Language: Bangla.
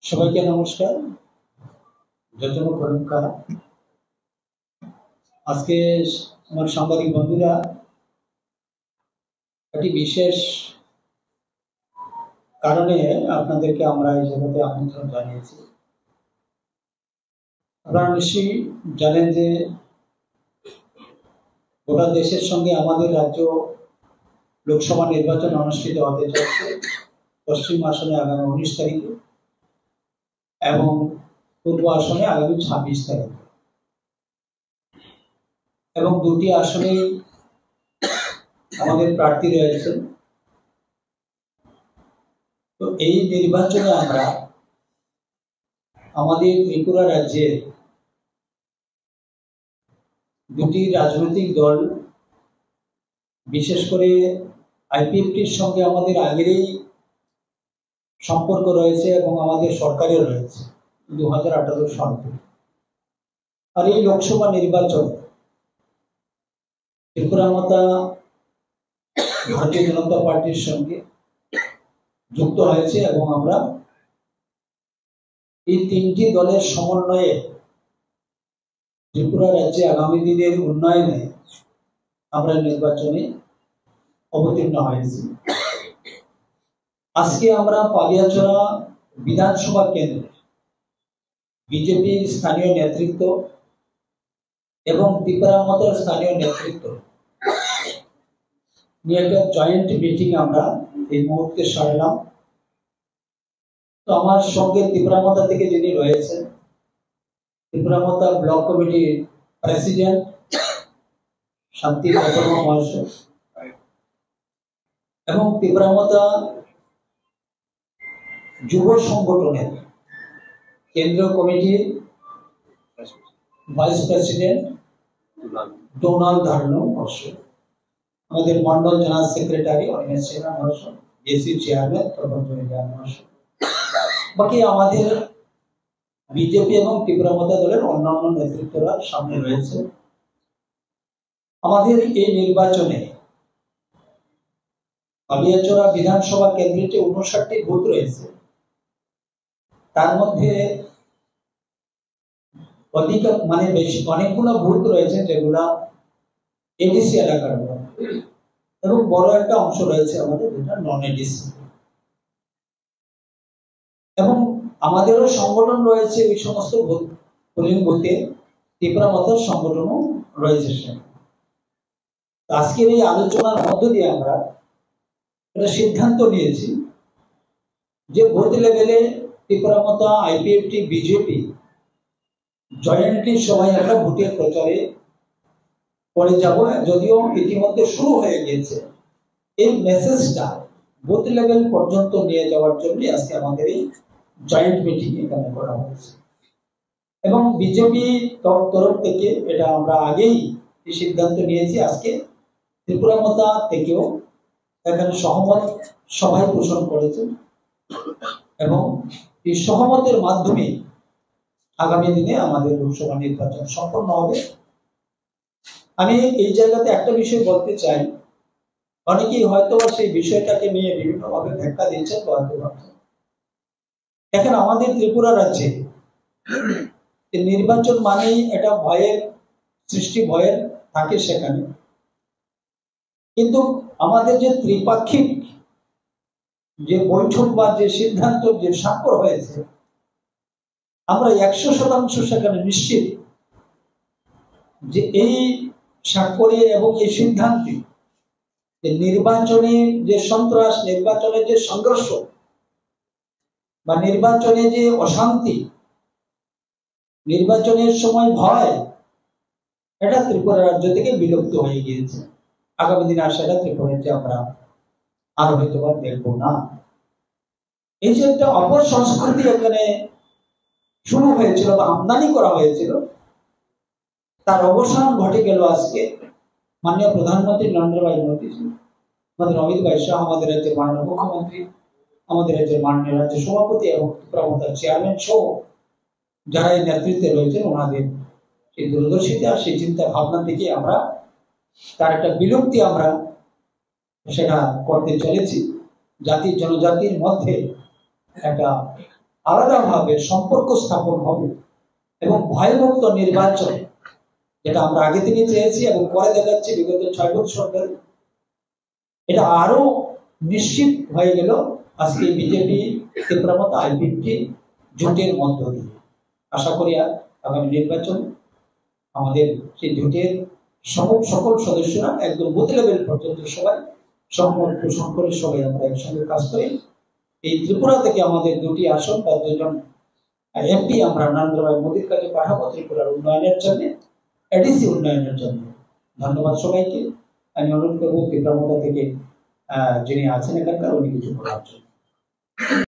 সবাইকে নমস্কার। যজন প্রণাম। আজকে আমার সাংবাদিক বন্ধুরা একটি বিশেষ কারণে আপনাদেরকে আমরা এই জায়গাতে আমন্ত্রণ জানিয়েছি। আপনারা নিশ্চয়ই জানেন যে গোটা দেশের সঙ্গে আমাদের রাজ্য লোকসভা নির্বাচন অনুষ্ঠিত হতে যাচ্ছে পশ্চিম আসনে আগামী 19 তারিখে এবং পূর্ব আসনে আগামী 26 তারিখে, এবং দুটি আসনে আমাদের প্রার্থী রয়েছে। তো এই নির্বাচনে আমরা আমাদের ত্রিপুরা রাজ্যে দুটি রাজনৈতিক দল, বিশেষ করে আইপিএফটির সঙ্গে আমাদের আগেরই সম্পর্ক রয়েছে এবং আমাদের সরকারের রয়েছে 2018 সাল থেকে। আর এই লোকসভা নির্বাচন ত্রিপুরা মাতা ভারতীয় জনতা পার্টির সঙ্গে যুক্ত হয়েছে এবং আমরা এই তিনটি দলের সমন্বয়ে ত্রিপুরা রাজ্যে আগামী দিনের উন্নয়নে আমরা নির্বাচনে অবতীর্ণ হয়েছি। আজকে আমরা পালিয়াচড়া বিধানসভা কেন্দ্রে বিজেপির স্থানীয় নেতৃত্ব এবং ত্রিপুরা মাতার স্থানীয় নেতৃত্ব নিয়ে একটা জয়েন্ট মিটিং আমরা এই মুহূর্তে সারলাম। তো আমার সঙ্গে ত্রিপুরা মাতা থেকে যিনি রয়েছেন, ত্রিপুরা মাতা ব্লক কমিটির প্রেসিডেন্ট শান্তি মহাশয় এবং ত্রিপুরা মাতা যুব সংগঠনের কেন্দ্রীয় কমিটির ভাইস প্রেসিডেন্ট ডোনাল্ড ধারণ মহাশয়, আমাদের মন্ডল জেনারেল সেক্রেটারি অনিমেষ সিনহা মহাশয়, জেসি চেয়ারম্যান তপনজয় মহাশয়, বাকি আমাদের বিজেপি এবং ত্রিপুরা মাতা দলের অন্যান্য নেতৃত্বরা সামনে রয়েছে। আমাদের এই নির্বাচনে পালিয়াচড়া বিধানসভা কেন্দ্রে যে 59টি বুথ রয়েছে, তার মধ্যে অনেকগুলো বুথ রয়েছে যেগুলা এডিসি এলাকার এবং বড় একটা অংশ রয়েছে আমাদের যেটা নন এডিসি, এবং আমাদেরও সংগঠন রয়েছে এই সমস্ত পোলিং বুথে, ত্রিপুরা মাতার সংগঠনও রয়েছে। আজকের এই আলোচনার মধ্য দিয়ে আমরা একটা সিদ্ধান্ত নিয়েছি যে বুথ লেভেলে ত্রিপুরা মাতা, আইপিএফটি, বিজেপি জয়েন্টলি সবাই একটা ভোটের প্রচারে করে যাব। যদিও ইতিমধ্যে শুরু হয়ে গিয়েছে, এই মেসেজটা বুথ লেভেল পর্যন্ত নিয়ে যাওয়ার জন্য আজকে আমাদের এই জয়েন্ট মিটিং এখানে করা হয়েছে। এবং বিজেপি তরফ থেকে এটা আমরা আগেই এই সিদ্ধান্ত নিয়েছি। আজকে ত্রিপুরা মাতা থেকেও এখানে সহমত সবাই পোষণ করেছে এবং এই সহমতের মাধ্যমে আগামী দিনে আমাদের লোকসভা নির্বাচন সম্পন্ন হবে। আমি এই জায়গাতে একটা বিষয় বলতে চাই, অনেকেই হয়তো সেই বিষয়টাকে নিয়ে বিভিন্নভাবে ব্যাখ্যা দিচ্ছেন। এখন আমাদের ত্রিপুরা রাজ্যে নির্বাচন মানেই এটা ভয়ের সৃষ্টি, ভয়ের থাকে সেখানে, কিন্তু আমাদের যে ত্রিপাক্ষিক যে বৈঠক বা যে সিদ্ধান্ত যে স্বাক্ষর হয়েছে, আমরা 100% সেখানে নিশ্চিত যে এই স্বাক্ষরে এবং এই সিদ্ধান্তে নির্বাচনের যে সন্ত্রাস, নির্বাচনের যে সংঘর্ষ বা নির্বাচনে যে অশান্তি, নির্বাচনের সময় ভয়, এটা ত্রিপুরা রাজ্য থেকে বিলুপ্ত হয়ে গিয়েছে। আগামী দিনে আর সেটা ত্রিপুরাতে আমরা আর হয়তো দেখব না। এই যে একটা অপর সংস্কৃতি এখানে শুরু হয়েছিল বা আমদানি করা হয়েছিল, তার অবসান ঘটে গেল আজকে মাননীয় প্রধানমন্ত্রী নরেন্দ্র ভাই মোদীজি, আমাদের অমিত ভাই শাহ, আমাদের রাজ্যের মাননীয় মুখ্যমন্ত্রী, আমাদের রাজ্যের মাননীয় রাজ্য সভাপতি এবং ত্রিপুরা মাতার চেয়ারম্যান সহ যারা এই নেতৃত্বে রয়েছেন, ওনাদের সেই দূরদর্শিতা, সেই চিন্তা ভাবনা থেকে আমরা তার একটা বিলুপ্তি আমরা সেটা করতে চলেছি। জাতি জনজাতির মধ্যে একটা আলাদাভাবে সম্পর্ক স্থাপন হবে এবং ভয়মুক্ত নির্বাচন, যেটা আমরা আগে থেকে চেয়েছি এবং পরে দেখাচ্ছি বিগত 6 বছর ধরে, এটা আরো নিশ্চিত হয়ে গেল আজকে বিজেপি তীব্রমতা আইপিএফটি জোটের মধ্য দিয়ে। আশা করি আগামী নির্বাচন আমাদের সেই জোটের সকল সদস্যরা একদম বুথ লেভেল পর্যন্ত সবাই সম্মত পোষণ করে সবাই আমরা একসঙ্গে কাজ করি। এই ত্রিপুরা থেকে আমাদের 2টি আসন বা 2জন এমপি আমরা নরেন্দ্র ভাই মোদীর কাছে পাঠাবো ত্রিপুরার উন্নয়নের জন্য, এডিসি উন্নয়নের জন্য। ধন্যবাদ সবাইকে। আমি অনুরোধ করবো তীব্রমতা থেকে যিনি আছেন এখানকার উনি কিছু বলার জন্য।